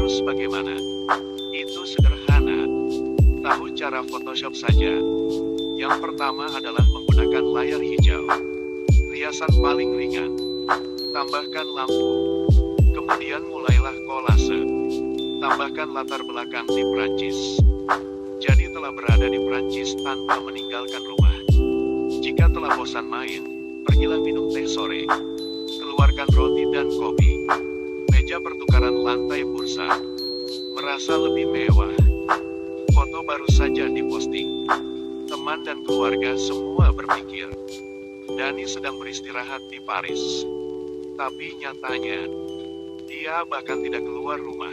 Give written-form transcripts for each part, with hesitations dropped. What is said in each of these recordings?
Harus bagaimana? Itu sederhana. Tahu cara Photoshop saja. Yang pertama adalah menggunakan layar hijau. Riasan paling ringan. Tambahkan lampu. Kemudian mulailah kolase. Tambahkan latar belakang di Prancis. Jadi telah berada di Prancis tanpa meninggalkan rumah. Jika telah bosan main, pergilah minum teh sore. Keluarkan roti dan kopi. Meja pertukaran lantai bursa. Merasa lebih mewah. Foto baru saja diposting. Teman dan keluarga semua berpikir, Dani sedang beristirahat di Paris. Tapi nyatanya, dia bahkan tidak keluar rumah.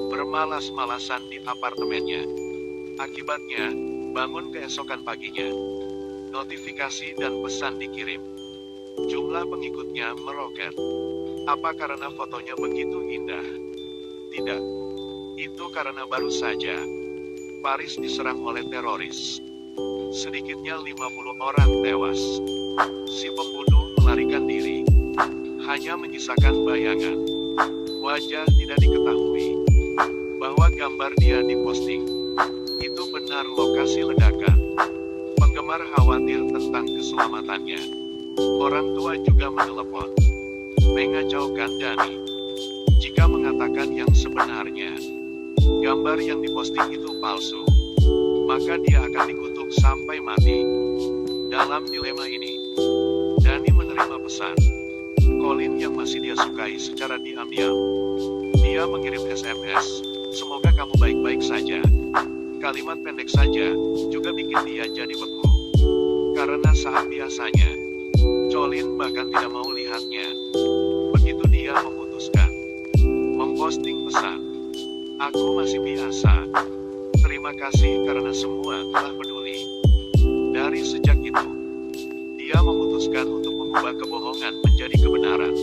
Bermalas-malasan di apartemennya. Akibatnya, bangun keesokan paginya. Notifikasi dan pesan dikirim. Jumlah pengikutnya meroket. Apa karena fotonya begitu indah? Tidak. Itu karena baru saja Paris diserang oleh teroris. Sedikitnya 50 orang tewas. Si pembunuh melarikan diri. Hanya menyisakan bayangan. Wajah tidak diketahui. Bahwa gambar dia diposting. Itu benar lokasi ledakan. Penggemar khawatir tentang keselamatannya. Orang tua juga menelepon. Mengacaukan Dani. Jika mengatakan yang sebenarnya, gambar yang diposting itu palsu, maka dia akan dikutuk sampai mati. Dalam dilema ini, Dani menerima pesan Colin yang masih dia sukai secara diam-diam. Dia mengirim SMS, "Semoga kamu baik-baik saja." Kalimat pendek saja, juga bikin dia jadi beku. Karena saat biasanya, Colin bahkan tidak mau lihatnya. Begitu dia memutuskan memposting pesan, "Aku masih biasa. Terima kasih karena semua telah peduli." Dari sejak itu, dia memutuskan untuk mengubah kebohongan menjadi kebenaran.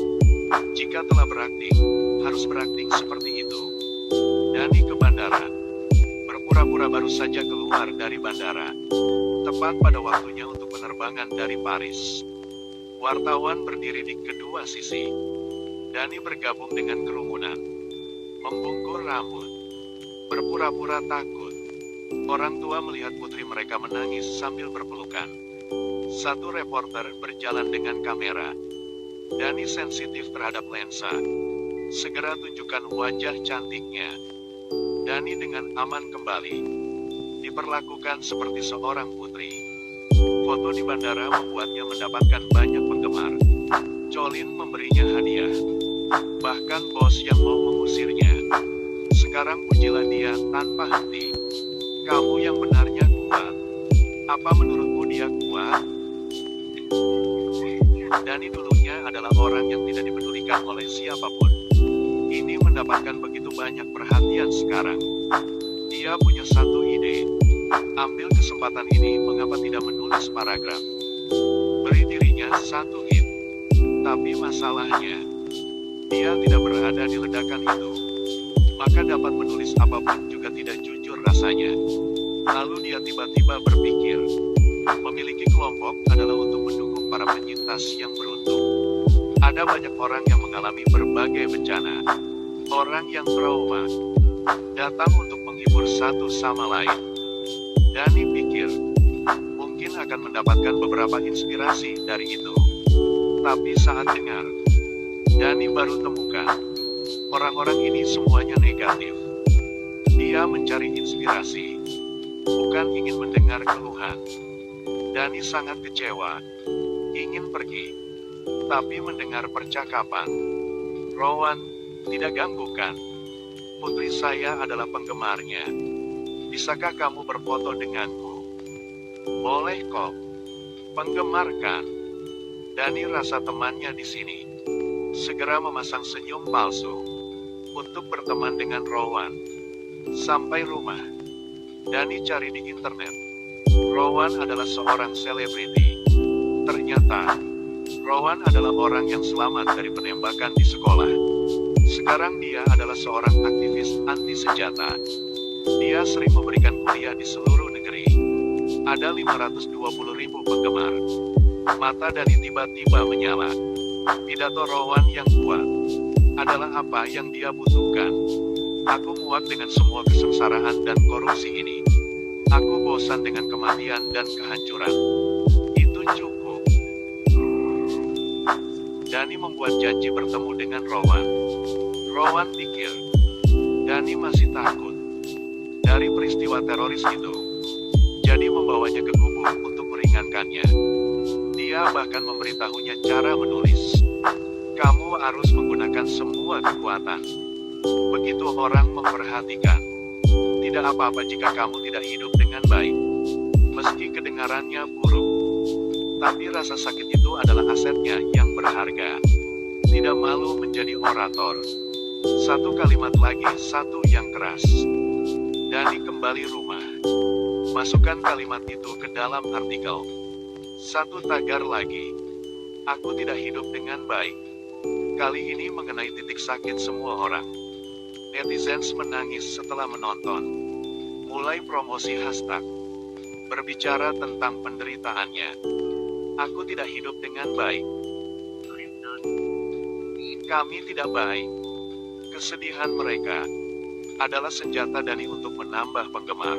Jika telah berakting, harus berakting seperti itu. Dani ke bandara. Berpura-pura baru saja keluar dari bandara. Tepat pada waktunya untuk penerbangan dari Paris. Wartawan berdiri di kedua sisi. Dani bergabung dengan kerumunan. Membungkul rambut. Berpura-pura takut. Orang tua melihat putri mereka menangis sambil berpelukan. Satu reporter berjalan dengan kamera. Dani sensitif terhadap lensa. Segera tunjukkan wajah cantiknya. Dani dengan aman kembali. Diperlakukan seperti seorang putri. Foto di bandara membuatnya mendapatkan banyak penggemar. Colin memberinya hadiah. Bahkan bos yang mau mengusirnya. Sekarang pujilah dia tanpa henti. "Kamu yang benarnya kuat. Apa menurutmu dia kuat?" Dani dulunya adalah orang yang tidak dipedulikan oleh siapapun. Ini mendapatkan begitu banyak perhatian sekarang. Dia punya satu ide. Ambil kesempatan ini, mengapa tidak menulis paragraf? Beri dirinya satu hit. Tapi masalahnya, dia tidak berada di ledakan itu. Maka dapat menulis apapun juga tidak jujur rasanya. Lalu dia tiba-tiba berpikir, memiliki kelompok adalah untuk mendukung para penyintas yang beruntung. Ada banyak orang yang mengalami berbagai bencana. Orang yang trauma. Datang untuk menghibur satu sama lain. Dani pikir, mungkin akan mendapatkan beberapa inspirasi dari itu. Tapi saat dengar, Dani baru temukan, orang-orang ini semuanya negatif. Dia mencari inspirasi, bukan ingin mendengar keluhan. Dani sangat kecewa, ingin pergi. Tapi mendengar percakapan, "Rowan, tidak ganggukan. Putri saya adalah penggemarnya. Bisakah kamu berfoto denganku?" "Boleh kok." "Penggemar kan?" Dani rasa temannya di sini. Segera memasang senyum palsu untuk berteman dengan Rowan. Sampai rumah, Dani cari di internet. Rowan adalah seorang selebriti. Ternyata, Rowan adalah orang yang selamat dari penembakan di sekolah. Sekarang dia adalah seorang aktivis anti senjata. Dia sering memberikan kuliah di seluruh negeri. Ada 520.000 penggemar. Mata Dani tiba-tiba menyala. Pidato Rowan yang kuat adalah apa yang dia butuhkan. Aku muak dengan semua kesengsaraan dan korupsi ini. Aku bosan dengan kematian dan kehancuran. Itu cukup. Dani membuat janji bertemu dengan Rowan. Rowan pikir, Dani masih takut dari peristiwa teroris itu. Jadi membawanya ke gubuk untuk meringankannya. Dia bahkan memberitahunya cara menulis. Kamu harus menggunakan semua kekuatan. Begitu orang memperhatikan. Tidak apa-apa jika kamu tidak hidup dengan baik. Meski kedengarannya buruk. Tapi rasa sakit itu adalah asetnya yang berharga. Tidak malu menjadi orator. Satu kalimat lagi, satu yang keras. Dani kembali rumah. Masukkan kalimat itu ke dalam artikel. Satu tagar lagi. Aku tidak hidup dengan baik. Kali ini mengenai titik sakit semua orang. Netizens menangis setelah menonton. Mulai promosi hashtag. Berbicara tentang penderitaannya. Aku tidak hidup dengan baik. Kami tidak baik. Kesedihan mereka adalah senjata Dani untuk menambah penggemar.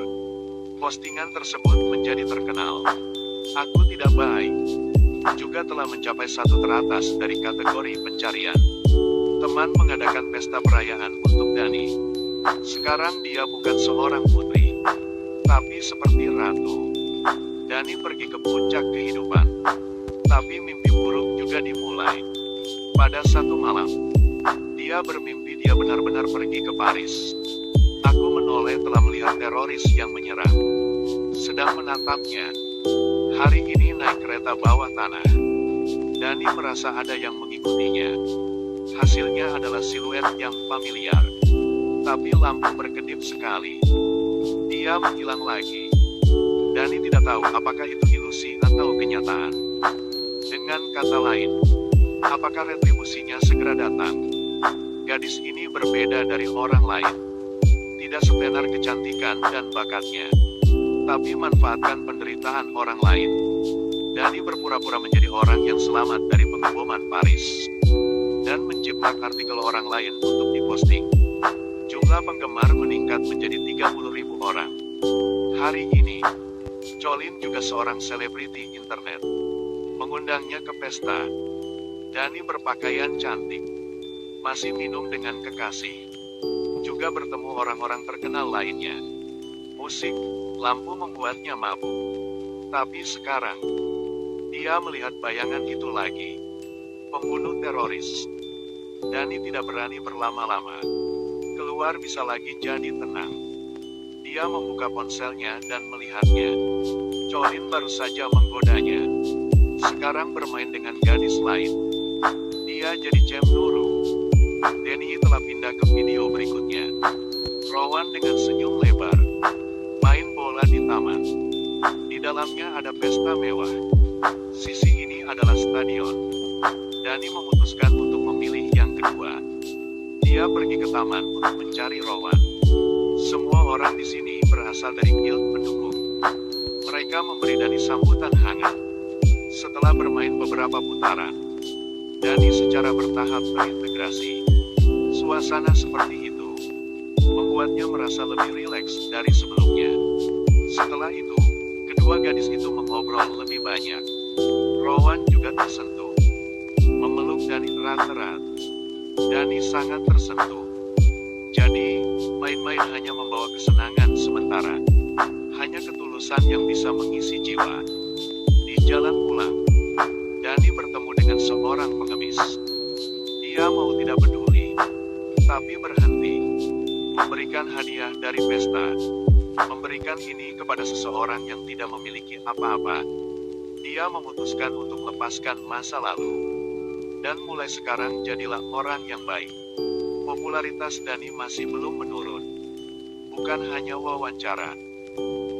Postingan tersebut menjadi terkenal. Aku tidak baik. Juga telah mencapai 1 teratas dari kategori pencarian. Teman mengadakan pesta perayaan untuk Dani. Sekarang dia bukan seorang putri, tapi seperti ratu. Dani pergi ke puncak kehidupan. Tapi mimpi buruk juga dimulai. Pada satu malam, dia bermimpi dia benar-benar pergi ke Paris. Aku menoleh telah melihat teroris yang menyerang. Sedang menatapnya. Hari ini naik kereta bawah tanah. Dani merasa ada yang mengikutinya. Hasilnya adalah siluet yang familiar. Tapi lampu berkedip sekali. Dia menghilang lagi. Dani tidak tahu apakah itu ilusi atau kenyataan. Dengan kata lain, apakah retribusinya segera datang? Gadis ini berbeda dari orang lain. Tidak setenar kecantikan dan bakatnya. Tapi manfaatkan penderitaan orang lain. Dani berpura-pura menjadi orang yang selamat dari pengeboman Paris. Dan menjiplak artikel orang lain untuk diposting. Jumlah penggemar meningkat menjadi 30.000 orang. Hari ini, Colin juga seorang selebriti internet. Mengundangnya ke pesta. Dani berpakaian cantik. Masih minum dengan kekasih. Juga bertemu orang-orang terkenal lainnya. Musik, lampu membuatnya mabuk. Tapi sekarang, dia melihat bayangan itu lagi. Pembunuh teroris. Dani tidak berani berlama-lama. Keluar bisa lagi jadi tenang. Dia membuka ponselnya dan melihatnya. Colin baru saja menggodanya. Sekarang bermain dengan gadis lain. Dia jadi Cem Nuru. Dani telah pindah ke video berikutnya. Rowan dengan senyum lebar. Main bola di taman. Di dalamnya ada pesta mewah. Sisi ini adalah stadion. Dani memutuskan untuk memilih yang kedua. Dia pergi ke taman untuk mencari Rowan. Semua orang di sini berasal dari guild pendukung. Mereka memberi Dani sambutan hangat. Setelah bermain beberapa putaran, Dani secara bertahap terintegrasi. Suasana seperti itu membuatnya merasa lebih rileks dari sebelumnya. Setelah itu, kedua gadis itu mengobrol lebih banyak. Rowan juga tersentuh. Memeluk Dani erat-erat. Dani sangat tersentuh. Jadi, main-main hanya membawa kesenangan sementara. Hanya ketulusan yang bisa mengisi jiwa. Di jalan pulang, Dani bertemu dengan seorang pengemis. Dia mau tidak peduli, tapi berhenti. Memberikan hadiah dari pesta. Memberikan ini kepada seseorang yang tidak memiliki apa-apa. Dia memutuskan untuk lepaskan masa lalu. Dan mulai sekarang jadilah orang yang baik. Popularitas Dani masih belum menurun. Bukan hanya wawancara.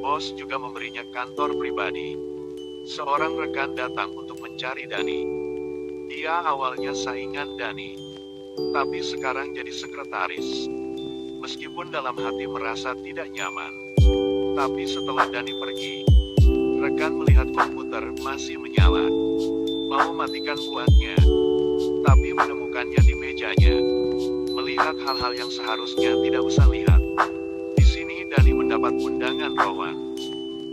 Bos juga memberinya kantor pribadi. Seorang rekan datang untuk mencari Dani. Dia awalnya saingan Dani. Tapi sekarang jadi sekretaris. Meskipun dalam hati merasa tidak nyaman. Tapi setelah Dani pergi, rekan melihat komputer masih menyala. Mau matikan buatnya. Tapi menemukannya di mejanya. Melihat hal-hal yang seharusnya tidak usah mendapat undangan Rowan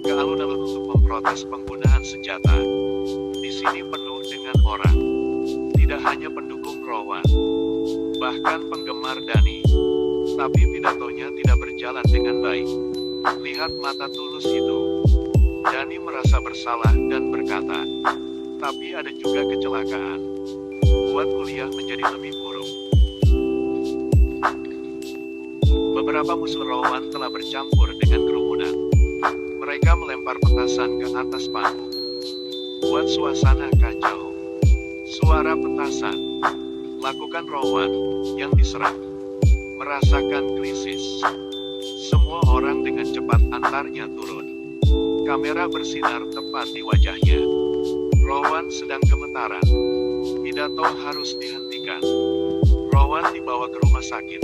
ke alun-alun untuk memprotes penggunaan senjata. Di sini penuh dengan orang, tidak hanya pendukung Rowan, bahkan penggemar Dani. Tapi pidatonya tidak berjalan dengan baik. Lihat mata tulus itu. Dani merasa bersalah dan berkata, tapi ada juga kecelakaan. Buat kuliah menjadi lebih buruk. Beberapa musuh Rowan telah bercampur dengan kerumunan. Mereka melempar petasan ke atas panggung. Buat suasana kacau. Suara petasan. Lakukan Rowan yang diserang. Merasakan krisis. Semua orang dengan cepat antarnya turun. Kamera bersinar tepat di wajahnya. Rowan sedang gemetaran. Pidato harus dihentikan. Rowan dibawa ke rumah sakit.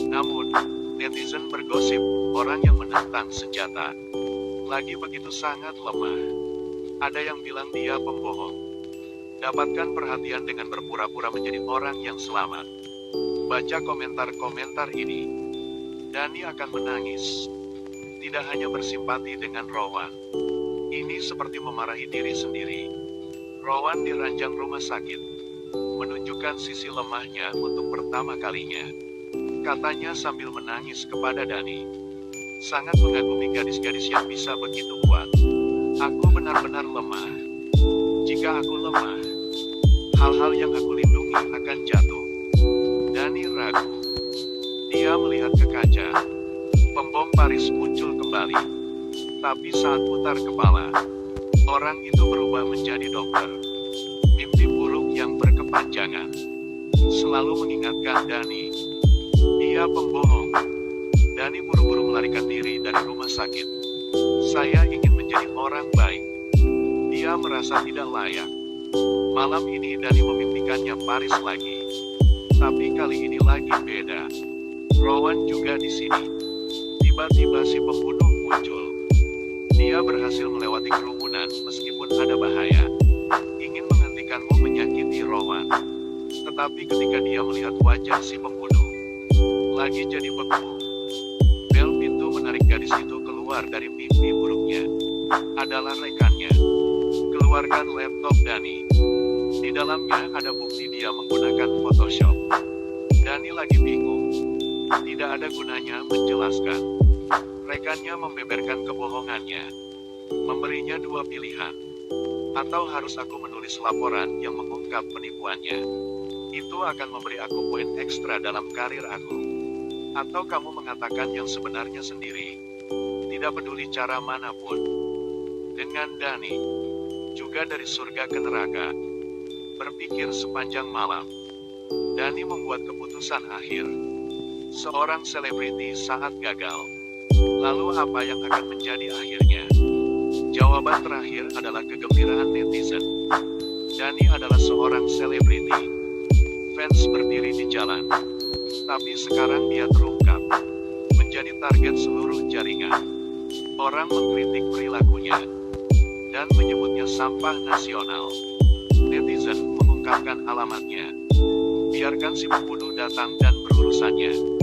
Namun, netizen bergosip, orang yang menentang senjata lagi begitu sangat lemah. Ada yang bilang dia pembohong. Dapatkan perhatian dengan berpura-pura menjadi orang yang selamat. Baca komentar-komentar ini. Dani akan menangis. Tidak hanya bersimpati dengan Rowan. Ini seperti memarahi diri sendiri. Rowan diranjang rumah sakit. Menunjukkan sisi lemahnya untuk pertama kalinya. Katanya sambil menangis kepada Dani. Sangat mengagumi gadis-gadis yang bisa begitu kuat. Aku benar-benar lemah. Jika aku lemah, hal-hal yang aku lindungi akan jatuh. Dani ragu. Dia melihat ke kaca. Pembom Paris muncul kembali. Tapi saat putar kepala, orang itu berubah menjadi dokter. Mimpi buruk yang berkepanjangan. Selalu mengingatkan Dani. Dia pembohong. Dani buru-buru melarikan diri dari rumah sakit. Saya ingin menjadi orang baik. Dia merasa tidak layak. Malam ini Dani memimpikannya Paris lagi. Tapi kali ini lagi beda. Rowan juga di sini. Tiba-tiba si pembunuh muncul. Dia berhasil melewati kerumunan meskipun ada bahaya. Ingin menghentikanmu menyakiti Rowan. Tetapi ketika dia melihat wajah si pembunuh, lagi jadi beku. Bel pintu menarik gadis itu keluar dari mimpi buruknya. Adalah rekannya. Keluarkan laptop Dani. Di dalamnya ada bukti dia menggunakan Photoshop. Dani lagi bingung. Tidak ada gunanya menjelaskan. Rekannya membeberkan kebohongannya. Memberinya dua pilihan. Atau harus aku menulis laporan yang mengungkap penipuannya. Itu akan memberi aku poin ekstra dalam karir aku. Atau kamu mengatakan yang sebenarnya sendiri. Tidak peduli cara manapun. Dengan Dani. Juga dari surga ke neraka. Berpikir sepanjang malam. Dani membuat keputusan akhir. Seorang selebriti saat gagal. Lalu apa yang akan menjadi akhirnya? Jawaban terakhir adalah kegembiraan netizen. Dani adalah seorang selebriti. Fans berdiri di jalan. Tapi sekarang dia terungkap. Menjadi target seluruh jaringan. Orang mengkritik perilakunya. Dan menyebutnya sampah nasional. Netizen mengungkapkan alamatnya. Biarkan si pembunuh datang dan berurusannya.